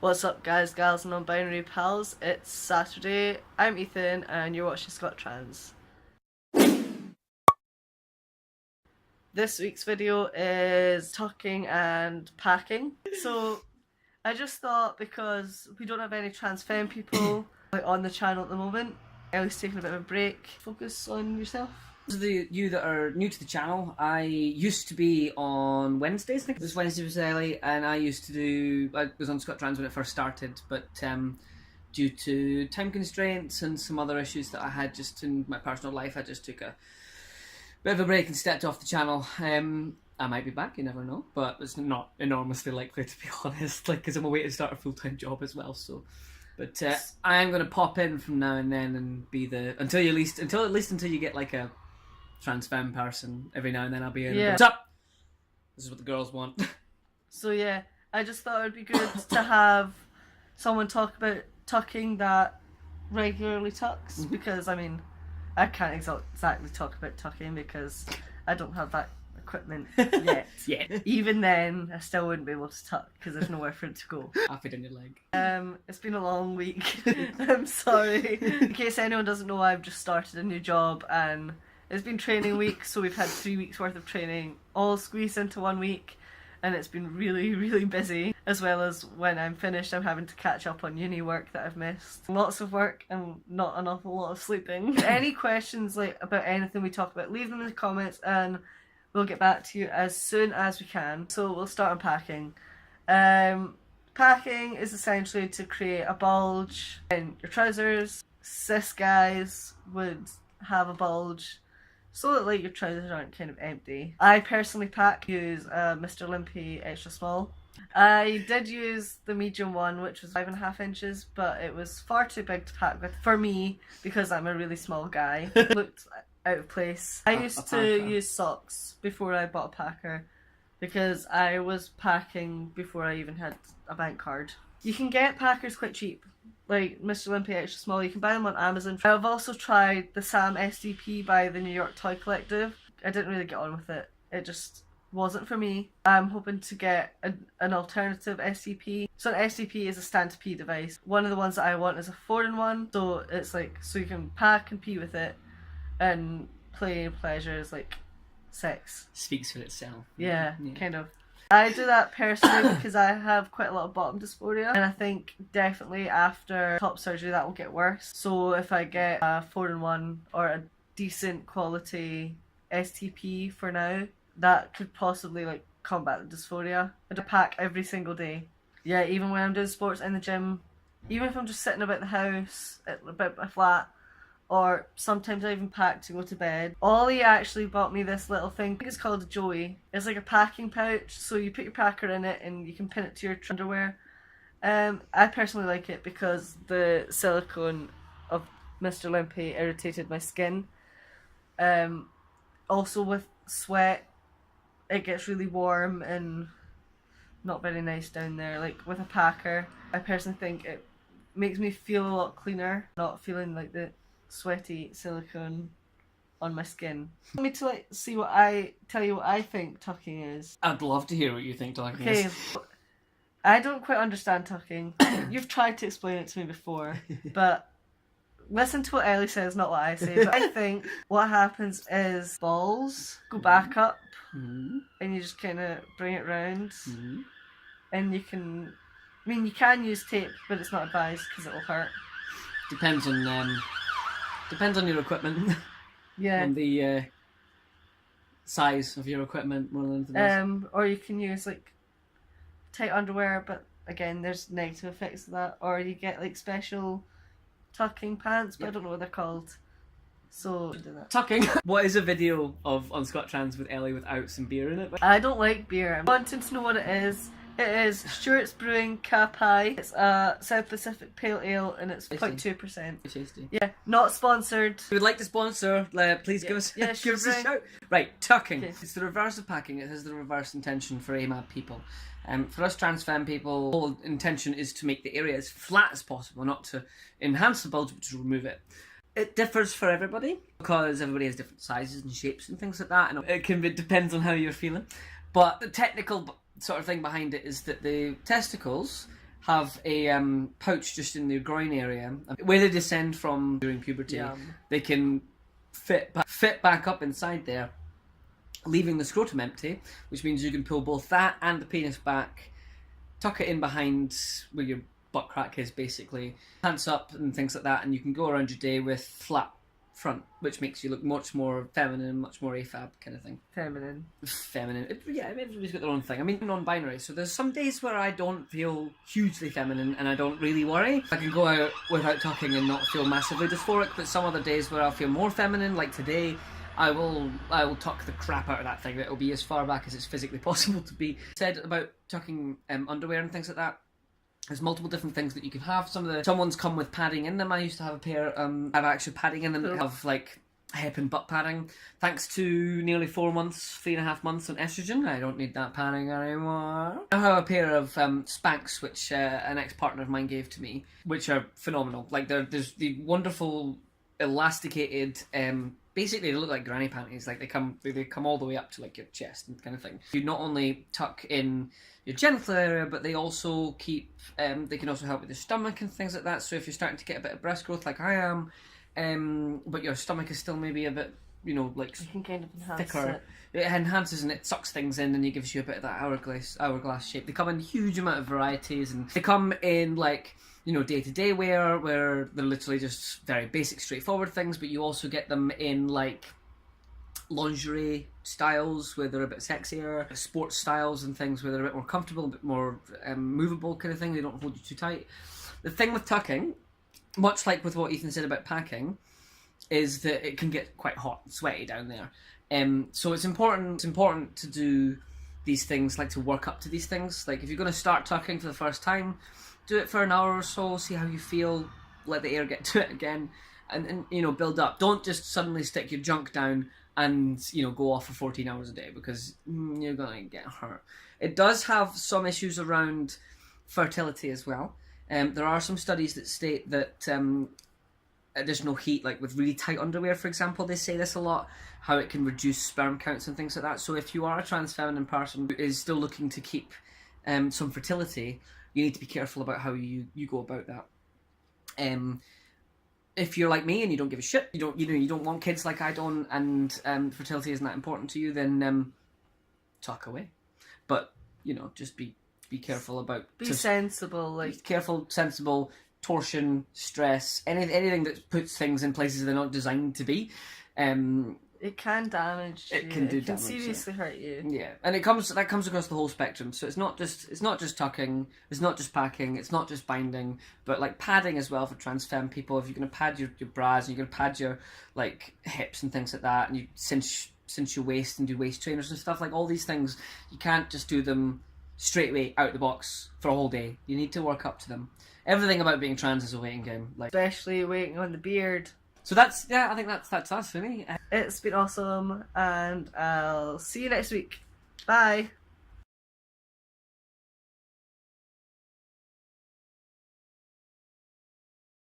What's up, guys, gals, and non-binary pals? It's Saturday. I'm Ethan, and you're watching scotTrans. This week's video is tucking and packing. So, I just thought because we don't have any trans femme people on the channel at the moment, Ellie's taking a bit of a break. Focus on yourself. For you that are new to the channel, I used to be on Wednesdays. I think this Wednesday was early, and I was on scotTrans when it first started, but due to time constraints and some other issues that I had just in my personal life, I just took a bit of a break and stepped off the channel. I might be back, you never know, but it's not enormously likely, to be honest, because I'm away to start a full-time job as well. So, but I am going to pop in from now and then and be until you get like a trans femme person every now and then. I'll be in. Yeah. What's up? This is what the girls want. So yeah, I just thought it would be good to have someone talk about tucking that regularly tucks, because I mean, I can't exactly talk about tucking because I don't have that equipment yet. Yeah. Even then, I still wouldn't be able to tuck because there's nowhere for it to go. Half it in your leg. It's been a long week. I'm sorry. In case anyone doesn't know, I've just started a new job and it's been training week, so we've had 3 weeks worth of training all squeezed into 1 week, and it's been really, really busy. As well as when I'm finished, I'm having to catch up on uni work that I've missed. Lots of work and not an awful lot of sleeping. Any questions about anything we talk about, leave them in the comments and we'll get back to you as soon as we can. So we'll start unpacking. Packing is essentially to create a bulge in your trousers. Cis guys would have a bulge so that your trousers aren't kind of empty. I personally use Mr. Limpy extra small. I did use the medium one, which was 5.5 inches, but it was far too big to pack with for me because I'm a really small guy. It looked out of place. I used to use socks before I bought a packer because I was packing before I even had a bank card. You can get packers quite cheap, like Mr. Limpy extra small. You can buy them on Amazon. I've also tried the Sam SDP by the New York Toy Collective. I didn't really get on with it. It just wasn't for me. I'm hoping to get an alternative SCP. So an SCP is a stand to pee device. One of the ones that I want is a 4-in-1. So it's so you can pack and pee with it and play pleasures like sex. Speaks for itself. Yeah, kind of. I do that personally because I have quite a lot of bottom dysphoria, and I think definitely after top surgery that will get worse. So if I get a 4-in-1 or a decent quality STP for now, that could possibly combat the dysphoria. I do pack every single day. Yeah, even when I'm doing sports in the gym, even if I'm just sitting about the house, about my flat, or sometimes I even pack to go to bed. Ollie actually bought me this little thing. I think it's called a Joey. It's like a packing pouch, so you put your packer in it and you can pin it to your underwear. I personally like it because the silicone of Mr. Limpy irritated my skin. Also with sweat, it gets really warm and not very nice down there. Like with a packer, I personally think it makes me feel a lot cleaner, not feeling like the sweaty silicone on my skin. Want me to tell you what I think tucking is? I'd love to hear what you think tucking is. Okay, I don't quite understand tucking. You've tried to explain it to me before, but listen to what Ellie says, not what I say. But I think what happens is balls go back up, and you just kind of bring it round, and you can use tape, but it's not advised because it will hurt. Depends on your equipment. Yeah. And the size of your equipment more than anything else. Or you can use tight underwear, but again, there's negative effects of that. Or you get special tucking pants, but I don't know what they're called. So tucking. What is a video of on scotTrans with Ellie without some beer in it? I don't like beer. I'm wanting to know what it is. It is Stewart's Brewing Kapai. It's a South Pacific Pale Ale and it's 0.2%. Tasty. Yeah, not sponsored. If you would like to sponsor, please give us a shout. Right, tucking. Okay. It's the reverse of packing. It has the reverse intention for AMAB people. For us trans femme people, the whole intention is to make the area as flat as possible, not to enhance the bulge, but to remove it. It differs for everybody because everybody has different sizes and shapes and things like that, and it depends on how you're feeling. But the technical sort of thing behind it is that the testicles have a pouch just in their groin area where they descend from during puberty. Yum. They can fit back up inside there, leaving the scrotum empty, which means you can pull both that and the penis back, tuck it in behind where your butt crack is, basically, pants up and things like that, and you can go around your day with flat front, which makes you look much more feminine, much more AFAB kind of thing. Feminine. Yeah, everybody's got their own thing. I mean, non-binary, so there's some days where I don't feel hugely feminine and I don't really worry. I can go out without tucking and not feel massively dysphoric, but some other days where I'll feel more feminine, like today, I will tuck the crap out of that thing. It'll be as far back as it's physically possible to be. Said about tucking underwear and things like that. There's multiple different things that you can have. Some ones come with padding in them. I used to have a pair have actual padding in them that have like hip and butt padding. Thanks to nearly 4 months, 3.5 months on estrogen, I don't need that padding anymore. I have a pair of Spanx, which an ex-partner of mine gave to me, which are phenomenal. Like there's the wonderful elasticated. Basically, they look like granny panties. Like they come all the way up to like your chest and kind of thing. You not only tuck in your genital area, but they also keep. They can also help with your stomach and things like that. So if you're starting to get a bit of breast growth, like I am, but your stomach is still maybe a bit, like You can kind of enhance thicker. it. It enhances and it sucks things in, and it gives you a bit of that hourglass shape. They come in huge amount of varieties, and they come in like. Day-to-day wear, where they're literally just very basic, straightforward things, but you also get them in, like, lingerie styles, where they're a bit sexier, sports styles and things, where they're a bit more comfortable, a bit more movable kind of thing, they don't hold you too tight. The thing with tucking, much like with what Ethan said about packing, is that it can get quite hot and sweaty down there. So it's important to do these things, like to work up to these things. Like, if you're going to start tucking for the first time, do it for an hour or so, see how you feel, let the air get to it again, and build up. Don't just suddenly stick your junk down and, go off for 14 hours a day, because you're going to get hurt. It does have some issues around fertility as well. There are some studies that state that additional heat, like with really tight underwear, for example, they say this a lot, how it can reduce sperm counts and things like that. So if you are a trans feminine person who is still looking to keep some fertility, you need to be careful about how you go about that. If you're like me and you don't give a shit, you don't want kids like I don't, and fertility isn't that important to you, then tuck away. But just be careful about. Be sensible, like be careful, sensible. Torsion, stress, anything that puts things in places they're not designed to be. It can damage you. It can do it can damage. seriously hurt you. Yeah, and that comes across the whole spectrum. So it's not just tucking, it's not just packing, it's not just binding, but like padding as well for trans femme people. If you're going to pad your bras and you're going to pad your like hips and things like that, and you cinch your waist and do waist trainers and stuff, like all these things, you can't just do them straight away out the box for a whole day. You need to work up to them. Everything about being trans is a waiting game, like especially waiting on the beard. So I think that's us for me. It's been awesome, and I'll see you next week. Bye.